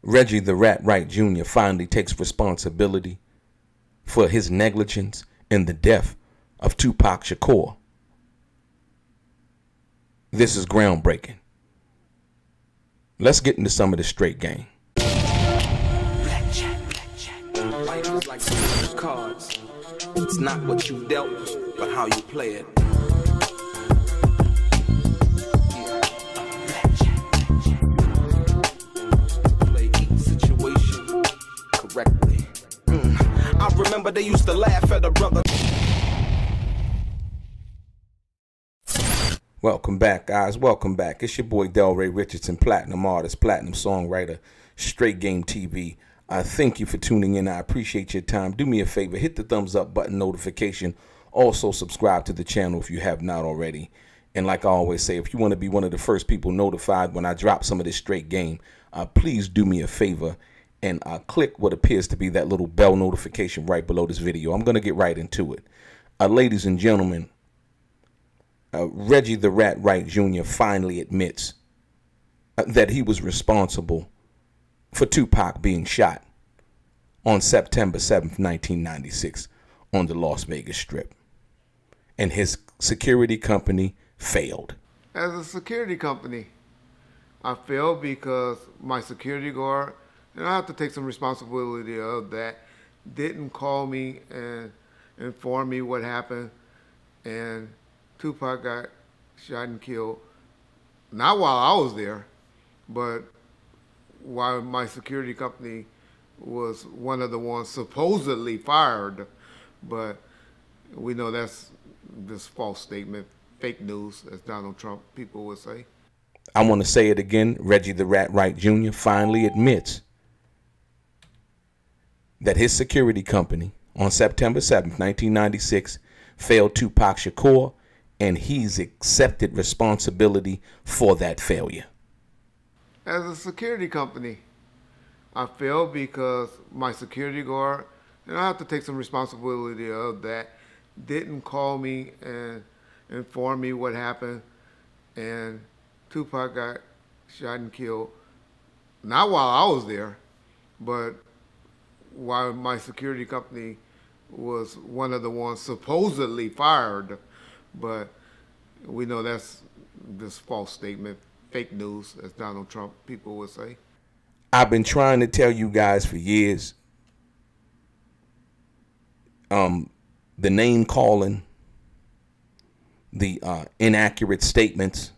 Reggie the Rat Wright Jr. finally takes responsibility for his negligence in the death of Tupac Shakur. This is groundbreaking. Let's get into some of the straight game. Life is like cards. It's not what you dealt, but how you play it. Play each situation correctly. I remember they used to laugh at a brother. Welcome back, guys. Welcome back. It's your boy DELRAY Richardson, platinum artist, platinum songwriter, Straight Game TV. Thank you for tuning in. I appreciate your time. Do me a favor, hit the thumbs up button, notification. Also subscribe to the channel if you have not already. And like I always say, if you want to be one of the first people notified when I drop some of this straight game, please do me a favor and click what appears to be that little bell notification right below this video. I'm going to get right into it. Ladies and gentlemen, Reggie the Rat Wright Jr. finally admits that he was responsible for Tupac being shot on September 7th, 1996 on the Las Vegas Strip. And his security company failed. As a security company, I failed because my security guard, and I have to take some responsibility of that, didn't call me and inform me what happened, and Tupac got shot and killed, not while I was there, but while my security company was one of the ones supposedly fired. But we know that's this false statement, fake news, as Donald Trump people would say. I want to say it again. Reggie the Rat Wright Jr. finally admits that his security company on September 7th, 1996 failed Tupac Shakur, and he's accepted responsibility for that failure. As a security company, I failed because my security guard, and I have to take some responsibility of that, didn't call me and inform me what happened, and Tupac got shot and killed, not while I was there, but while my security company was one of the ones supposedly fired. But we know that's this false statement, fake news, as Donald Trump people would say. I've been trying to tell you guys for years, the name calling, the inaccurate statements,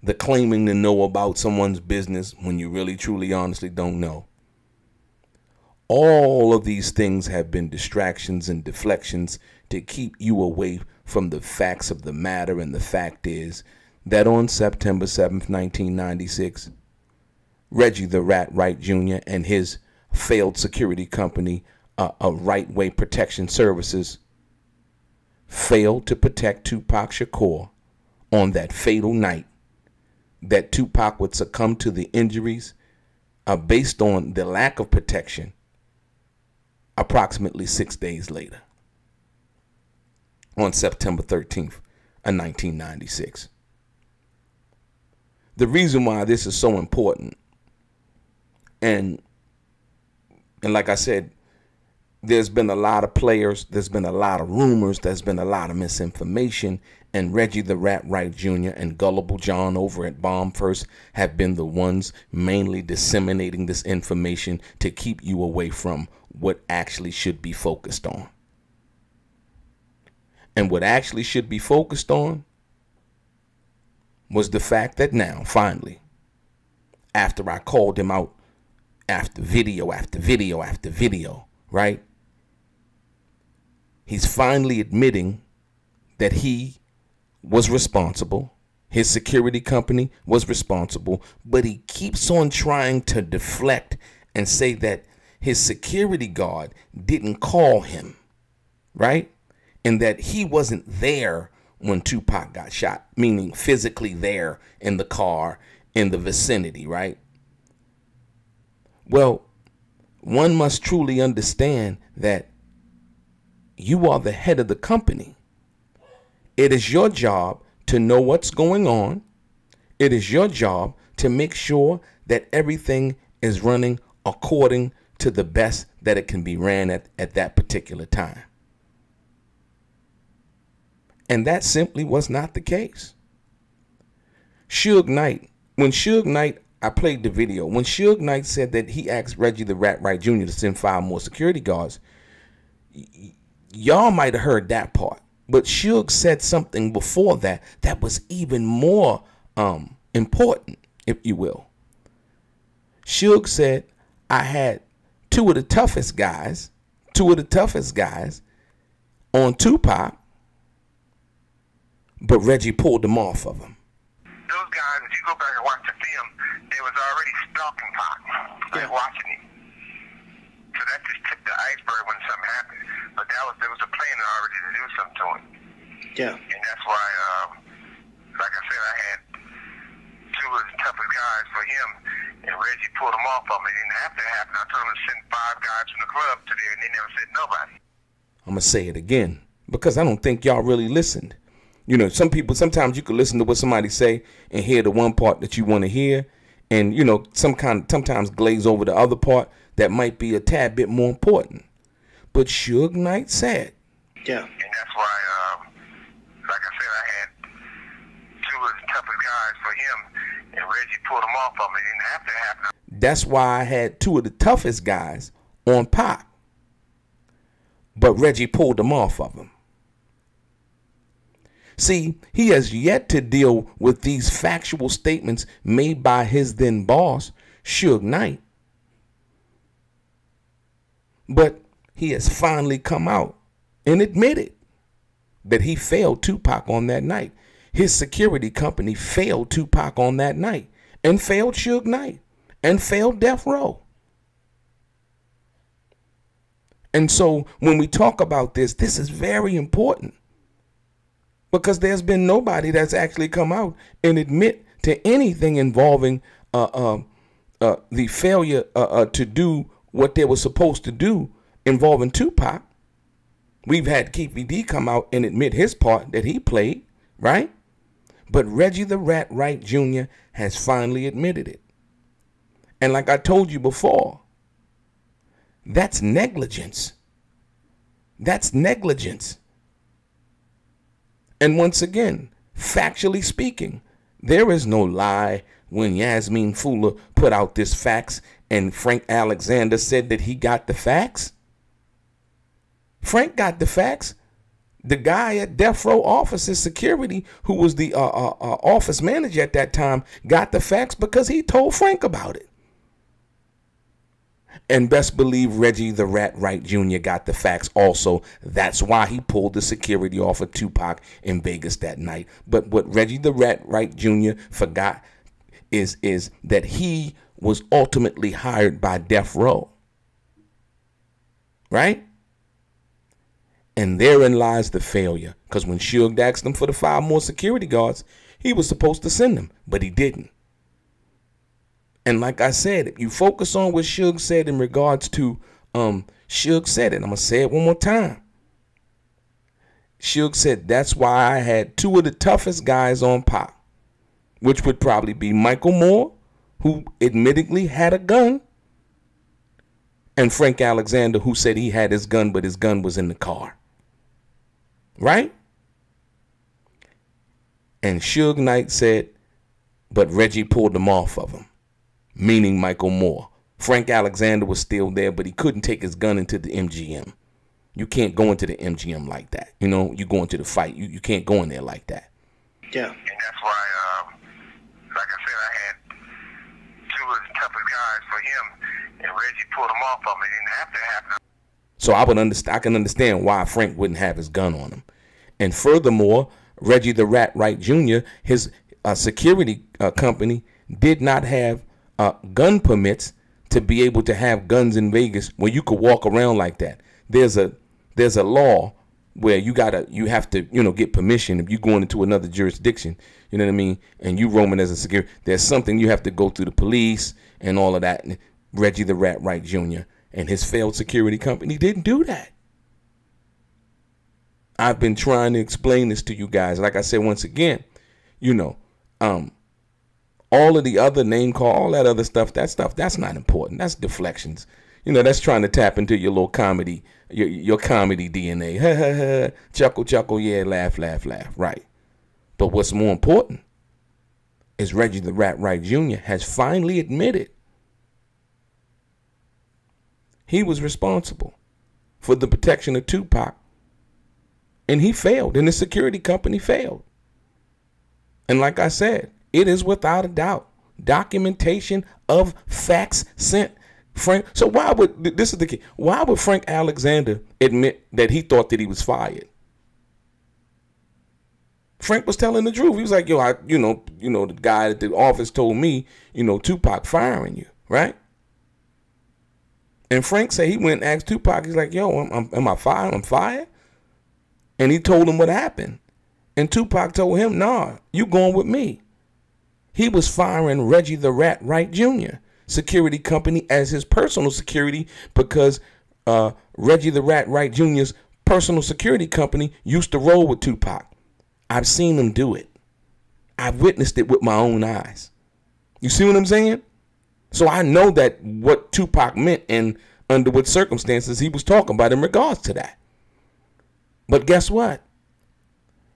the claiming to know about someone's business when you really, truly, honestly don't know. All of these things have been distractions and deflections to keep you away from the facts of the matter. And the fact is that on September 7th, 1996, Reggie the Rat Wright Jr. and his failed security company, Right Way Protection Services, failed to protect Tupac Shakur on that fatal night that Tupac would succumb to the injuries based on the lack of protection approximately 6 days later, on September 13th of 1996. The reason why this is so important, and like I said, there's been a lot of players, there's been a lot of rumors, there's been a lot of misinformation, and Reggie the Rat Wright Jr. and Gullible John over at Bomb First have been the ones mainly disseminating this information to keep you away from what actually should be focused on. And what actually should be focused on was the fact that now, finally, after I called him out after video after video after video, right? He's finally admitting that he was responsible. His security company was responsible, but he keeps on trying to deflect and say that his security guard didn't call him, right? And that he wasn't there when Tupac got shot, meaning physically there in the car, in the vicinity, right? Well, one must truly understand that you are the head of the company. It is your job to know what's going on. It is your job to make sure that everything is running according to the best that it can be ran at that particular time. And that simply was not the case. Suge Knight, when Suge Knight, I played the video, when Suge Knight said that he asked Reggie the Rat Wright Jr. to send 5 more security guards, y'all might have heard that part. But Suge said something before that that was even more important, if you will. Suge said, I had two of the toughest guys on Tupac, but Reggie pulled them off of him. Those guys, if you go back and watch the film, they was already stalking Pac, like watching him. So that just tipped the iceberg when something happened. But there was a plan already to do something to him. Yeah. And that's why, like I said, I had 2 of the toughest guys for him, and Reggie pulled them off of me. It didn't have to happen. I told him to send 5 guys from the club to there, and they never said nobody. I'm going to say it again, because I don't think y'all really listened. You know, sometimes you can listen to what somebody say and hear the one part that you want to hear, and, you know, sometimes glaze over the other part that might be a tad bit more important. But Suge Knight said, yeah. And that's why, like I said, I had 2 of the toughest guys for him, and Reggie pulled them off of me. It didn't have to happen. That's why I had 2 of the toughest guys on Pac, but Reggie pulled them off of him. See, he has yet to deal with these factual statements made by his then boss, Suge Knight. But he has finally come out and admitted that he failed Tupac on that night. His security company failed Tupac on that night, and failed Suge Knight, and failed Death Row. And so when we talk about this, this is very important, because there's been nobody that's actually come out and admit to anything involving the failure to do what they were supposed to do involving Tupac. We've had Keith D come out and admit his part that he played, right? But Reggie the Rat Wright Jr. has finally admitted it. And like I told you before, that's negligence. That's negligence. And once again, factually speaking, there is no lie when Yasmin Fuller put out this fax and Frank Alexander said that he got the fax. Frank got the fax. The guy at Death Row Office's security, who was the office manager at that time, got the fax because he told Frank about it. And best believe Reggie the Rat Wright Jr. got the fax also. That's why he pulled the security off of Tupac in Vegas that night. But what Reggie the Rat Wright Jr. forgot is that he was ultimately hired by Death Row. Right? And therein lies the failure. Because when Suge asked him for the 5 more security guards, he was supposed to send them, but he didn't. And like I said, if you focus on what Suge said in regards to, Suge said it. I'm going to say it one more time. Suge said, that's why I had 2 of the toughest guys on Pac, which would probably be Michael Moore, who admittedly had a gun, and Frank Alexander, who said he had his gun, but his gun was in the car. Right? And Suge Knight said, but Reggie pulled them off of him. Meaning Michael Moore. Frank Alexander was still there, but he couldn't take his gun into the MGM. You can't go into the MGM like that. You know, you go into the fight. You can't go in there like that. Yeah. And that's why, like I said, I had 2 of the toughest guys for him, and Reggie pulled them off of me. It didn't have to happen. So I can understand why Frank wouldn't have his gun on him. And furthermore, Reggie the Rat Wright Jr., his security company did not have gun permits to be able to have guns in Vegas where you could walk around like that. There's a law where you have to, get permission if you're going into another jurisdiction, you know what I mean? And you roaming as a security, there's something you have to go through the police and all of that. And Reggie the Rat Wright Jr. and his failed security company didn't do that. I've been trying to explain this to you guys. Like I said, once again, All of the other name call, all that other stuff, that's not important. That's deflections. You know, that's trying to tap into your little comedy, your comedy DNA. Ha ha ha, chuckle, chuckle, yeah, laugh, laugh, laugh. Right. But what's more important is Reggie the Rat Wright Jr. has finally admitted he was responsible for the protection of Tupac. And he failed, and the security company failed. And like I said, it is without a doubt documentation of facts sent Frank. So why would, this is the key, why would Frank Alexander admit that he thought that he was fired? Frank was telling the truth. He was like, yo, the guy at the office told me, Tupac firing you, right? And Frank said he went and asked Tupac, he's like, yo, am I fired? I'm fired? And he told him what happened. And Tupac told him, nah, you going with me. He was firing Reggie the Rat Wright Jr. security company as his personal security because Reggie the Rat Wright Jr.'s personal security company used to roll with Tupac. I've seen him do it. I've witnessed it with my own eyes. You see what I'm saying? So I know that what Tupac meant and under what circumstances he was talking about in regards to that. But guess what?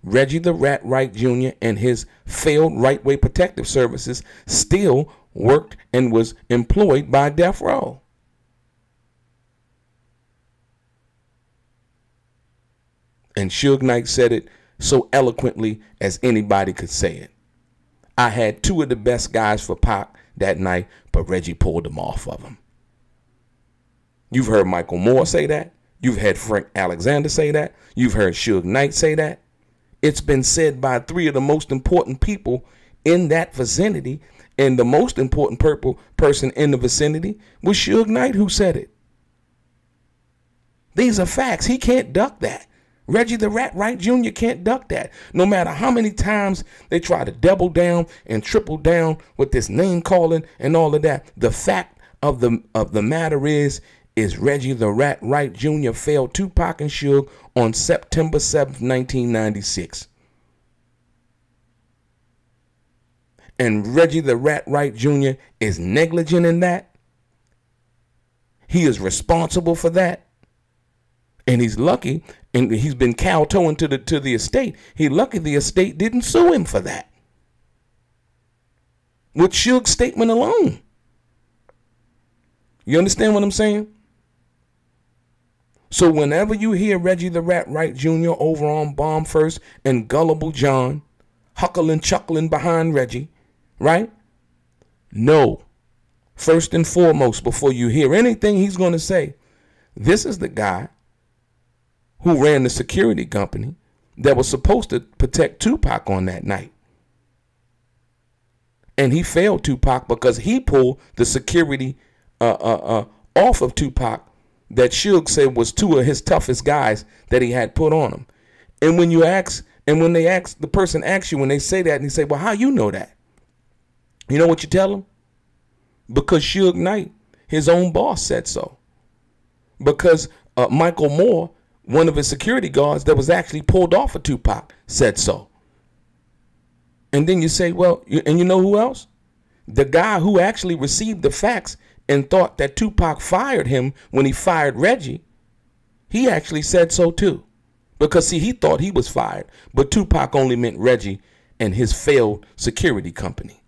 Reggie the Rat Wright Jr. and his failed right-way protective services still worked and was employed by Death Row. And Suge Knight said it so eloquently as anybody could say it. I had two of the best guys for Pac that night, but Reggie pulled them off of him. You've heard Michael Moore say that. You've heard Frank Alexander say that. You've heard Suge Knight say that. It's been said by three of the most important people in that vicinity, and the most important person in the vicinity was Suge Knight who said it. These are facts. He can't duck that. Reggie the Rat Wright Jr. can't duck that. No matter how many times they try to double down and triple down with this name calling and all of that, the fact of the matter is Reggie the Rat Wright Jr. failed Tupac and Suge on September 7th, 1996. And Reggie the Rat Wright Jr. is negligent in that. He is responsible for that. And he's lucky, and he's been kowtowing to the estate. He's lucky the estate didn't sue him for that. With Suge's statement alone. You understand what I'm saying? So whenever you hear Reggie the Rat Wright Jr. over on Bomb First and Gullible John huckling, chuckling behind Reggie, right? No. First and foremost, before you hear anything he's going to say, this is the guy who ran the security company that was supposed to protect Tupac on that night. And he failed Tupac because he pulled the security off of Tupac that Suge said was two of his toughest guys that he had put on him. And when you ask, and when they ask, the person asks you, when they say that, and he say, well, how you know that? You know what you tell them? Because Suge Knight, his own boss, said so. Because Michael Moore, one of his security guards that was actually pulled off of Tupac, said so. And then you say, well, and you know who else? The guy who actually received the facts and thought that Tupac fired him when he fired Reggie, he actually said so too. Because, see, he thought he was fired, but Tupac only meant Reggie and his failed security company.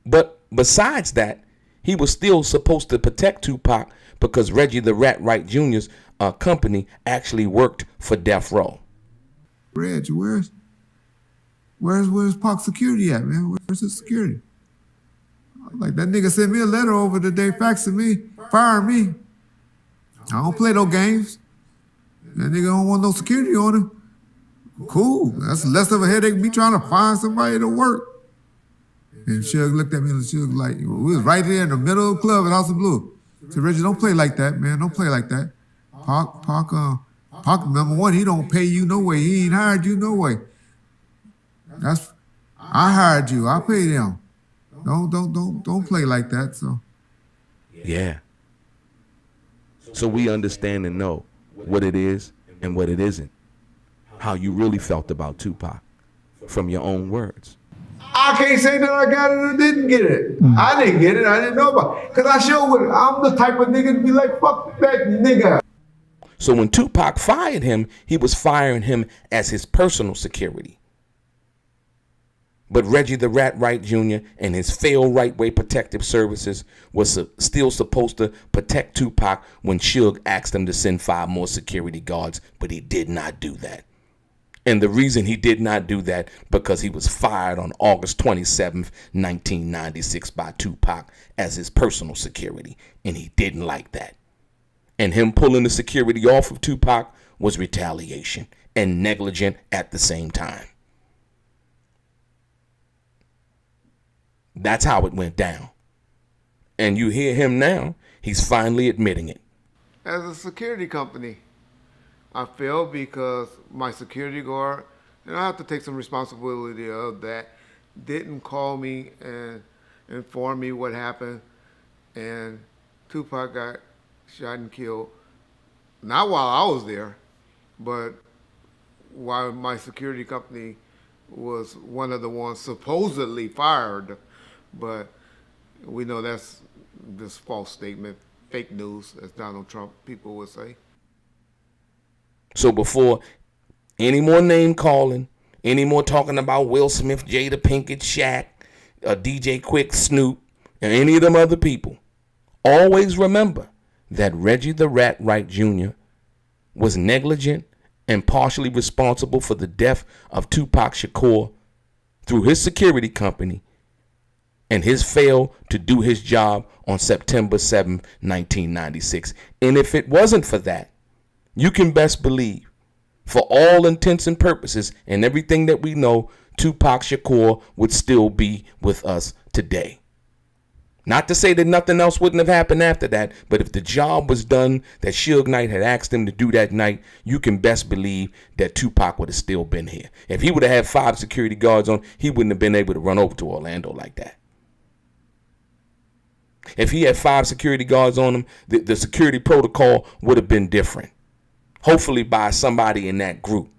But besides that, he was still supposed to protect Tupac because Reggie the Rat Wright Jr.'s company actually worked for Death Row. Reg, where's Pac's security at, man? Where's his security? Like, that nigga sent me a letter over the day, faxing me, firing me. I don't play no games. That nigga don't want no security on him. Cool. That's less of a headache me trying to find somebody to work. And Suge looked at me and Suge like, we was right there in the middle of the club at House of Blue. I said, Reggie, don't play like that, man. Don't play like that. Pac, number one, he don't pay you no way. He ain't hired you no way. I hired you. I paid him. Don't play like that. So. Yeah. So we understand and know what it is and what it isn't. How you really felt about Tupac from your own words. I can't say that I got it or didn't get it. I didn't get it. I didn't know about it. Because I sure would. I'm the type of nigga to be like, fuck that nigga. So when Tupac fired him, he was firing him as his personal security. But Reggie the Rat Wright Jr. and his failed right-way protective services was still supposed to protect Tupac when Suge asked him to send 5 more security guards, but he did not do that. And the reason he did not do that, because he was fired on August 27th, 1996 by Tupac as his personal security, and he didn't like that. And him pulling the security off of Tupac was retaliation and negligent at the same time. That's how it went down. And you hear him now, he's finally admitting it. As a security company, I failed because my security guard, and I have to take some responsibility of that, didn't call me and inform me what happened. And Tupac got shot and killed, not while I was there, but while my security company was one of the ones supposedly fired. But we know that's this false statement, fake news, as Donald Trump people would say. So before any more name calling, any more talking about Will Smith, Jada Pinkett, Shaq, DJ Quick, Snoop, and any of them other people, always remember that Reggie the Rat Wright Jr. was negligent and partially responsible for the death of Tupac Shakur through his security company and his fail to do his job on September 7th, 1996. And if it wasn't for that, you can best believe, for all intents and purposes and everything that we know, Tupac Shakur would still be with us today. Not to say that nothing else wouldn't have happened after that, but if the job was done that Suge Knight had asked him to do that night, you can best believe that Tupac would have still been here. If he would have had 5 security guards on, he wouldn't have been able to run over to Orlando like that. If he had 5 security guards on him, the security protocol would have been different. Hopefully by somebody in that group.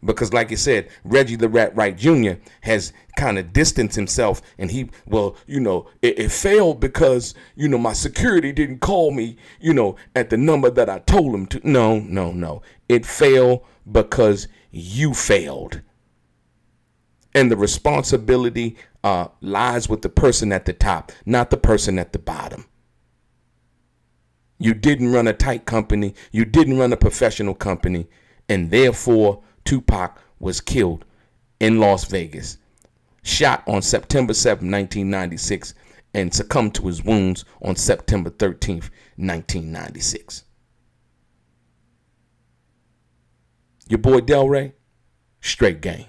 Because like you said, Reggie the Rat Wright Jr. has kind of distanced himself, and he, well, you know, it failed because, you know, my security didn't call me, you know, at the number that I told him to. No. It failed because you failed. And the responsibility lies with the person at the top, not the person at the bottom. You didn't run a tight company. You didn't run a professional company. And therefore, Tupac was killed in Las Vegas, shot on September 7, 1996, and succumbed to his wounds on September 13th, 1996. Your boy DELRAY, straight game.